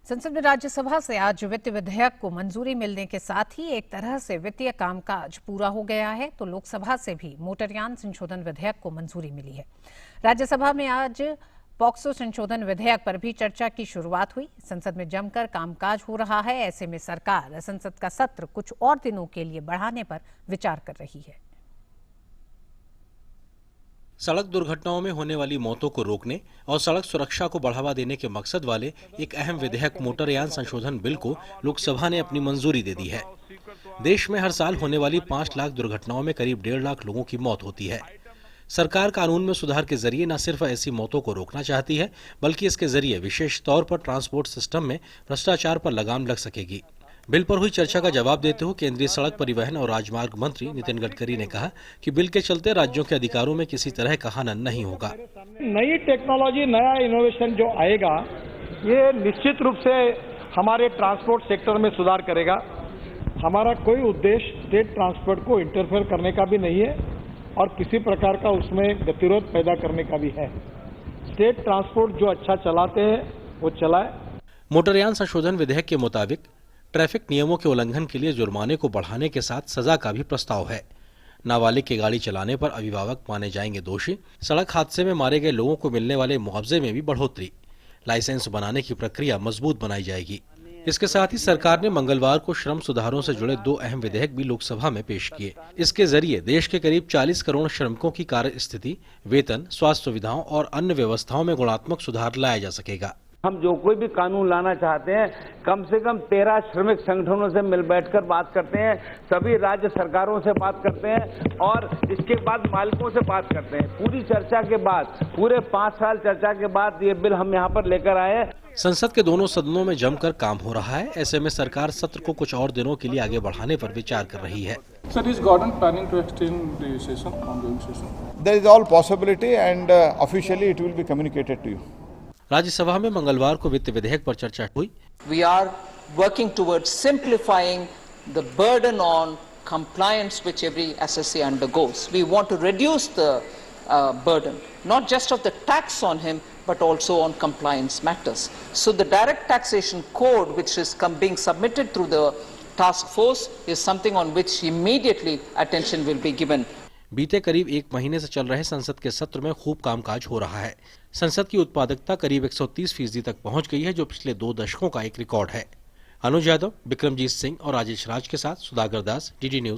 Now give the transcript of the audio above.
संसद में राज्यसभा से आज वित्त विधेयक को मंजूरी मिलने के साथ ही एक तरह से वित्तीय कामकाज पूरा हो गया है, तो लोकसभा से भी मोटरयान संशोधन विधेयक को मंजूरी मिली है। राज्यसभा में आज पॉक्सो संशोधन विधेयक पर भी चर्चा की शुरुआत हुई। संसद में जमकर कामकाज हो रहा है, ऐसे में सरकार संसद का सत्र कुछ और दिनों के लिए बढ़ाने पर विचार कर रही है। सड़क दुर्घटनाओं में होने वाली मौतों को रोकने और सड़क सुरक्षा को बढ़ावा देने के मकसद वाले एक अहम विधेयक मोटरयान संशोधन बिल को लोकसभा ने अपनी मंजूरी दे दी है। देश में हर साल होने वाली 5 लाख दुर्घटनाओं में करीब 1.5 लाख लोगों की मौत होती है। सरकार कानून में सुधार के जरिए न सिर्फ ऐसी मौतों को रोकना चाहती है, बल्कि इसके जरिए विशेष तौर पर ट्रांसपोर्ट सिस्टम में भ्रष्टाचार पर लगाम लग सकेगी। बिल पर हुई चर्चा का जवाब देते हुए केंद्रीय सड़क परिवहन और राजमार्ग मंत्री नितिन गडकरी ने कहा कि बिल के चलते राज्यों के अधिकारों में किसी तरह का हनन नहीं होगा। नई टेक्नोलॉजी, नया इनोवेशन जो आएगा, ये निश्चित रूप से हमारे ट्रांसपोर्ट सेक्टर में सुधार करेगा। हमारा कोई उद्देश्य स्टेट ट्रांसपोर्ट को इंटरफेयर करने का भी नहीं है और किसी प्रकार का उसमें गतिरोध पैदा करने का भी है। स्टेट ट्रांसपोर्ट जो अच्छा चलाते हैं वो चलाए। मोटरयान संशोधन विधेयक के मुताबिक ट्रैफिक नियमों के उल्लंघन के लिए जुर्माने को बढ़ाने के साथ सजा का भी प्रस्ताव है। नाबालिग की गाड़ी चलाने पर अभिभावक माने जाएंगे दोषी। सड़क हादसे में मारे गए लोगों को मिलने वाले मुआवजे में भी बढ़ोतरी। लाइसेंस बनाने की प्रक्रिया मजबूत बनाई जाएगी। इसके साथ ही सरकार ने मंगलवार को श्रम सुधारों से जुड़े 2 अहम विधेयक भी लोकसभा में पेश किए। इसके जरिए देश के करीब 40 करोड़ श्रमिकों की कार्य स्थिति, वेतन, स्वास्थ्य सुविधाओं और अन्य व्यवस्थाओं में गुणात्मक सुधार लाया जा सकेगा। हम जो कोई भी कानून लाना चाहते हैं, कम से कम 13 श्रमिक संगठनों से मिल बैठकर बात करते हैं, सभी राज्य सरकारों से बात करते हैं और इसके बाद मालिकों से बात करते हैं। पूरी चर्चा के बाद, पूरे 5 साल चर्चा के बाद ये बिल हम यहाँ पर लेकर आए। संसद के दोनों सदनों में जमकर काम हो रहा है। ऐसे में सरकार सत्र को कुछ और दिनों के लिए आगे बढ़ाने पर विचार कर रही है। Sir, is government planning to extend the session, ongoing session? There is all possibility and officially it will be communicated to you. Rajya Sabha में मंगलवार को वित्त विधेयक पर चर्चा हुई। We are working towards simplifying the burden on compliance which every assessee undergoes. We want to reduce the burden, not just of the tax on him, but also on compliance matters. So the direct taxation code, which is being submitted through the task force, is something on which immediately attention will be given. बीते करीब 1 महीने से चल रहे संसद के सत्र में खूब कामकाज हो रहा है। संसद की उत्पादकता करीब 130% तक पहुंच गई है, जो पिछले 2 दशकों का एक रिकॉर्ड है। अनुज यादव, विक्रमजीत सिंह और राजेश राज के साथ सुधाकर दास, डीडी न्यूज।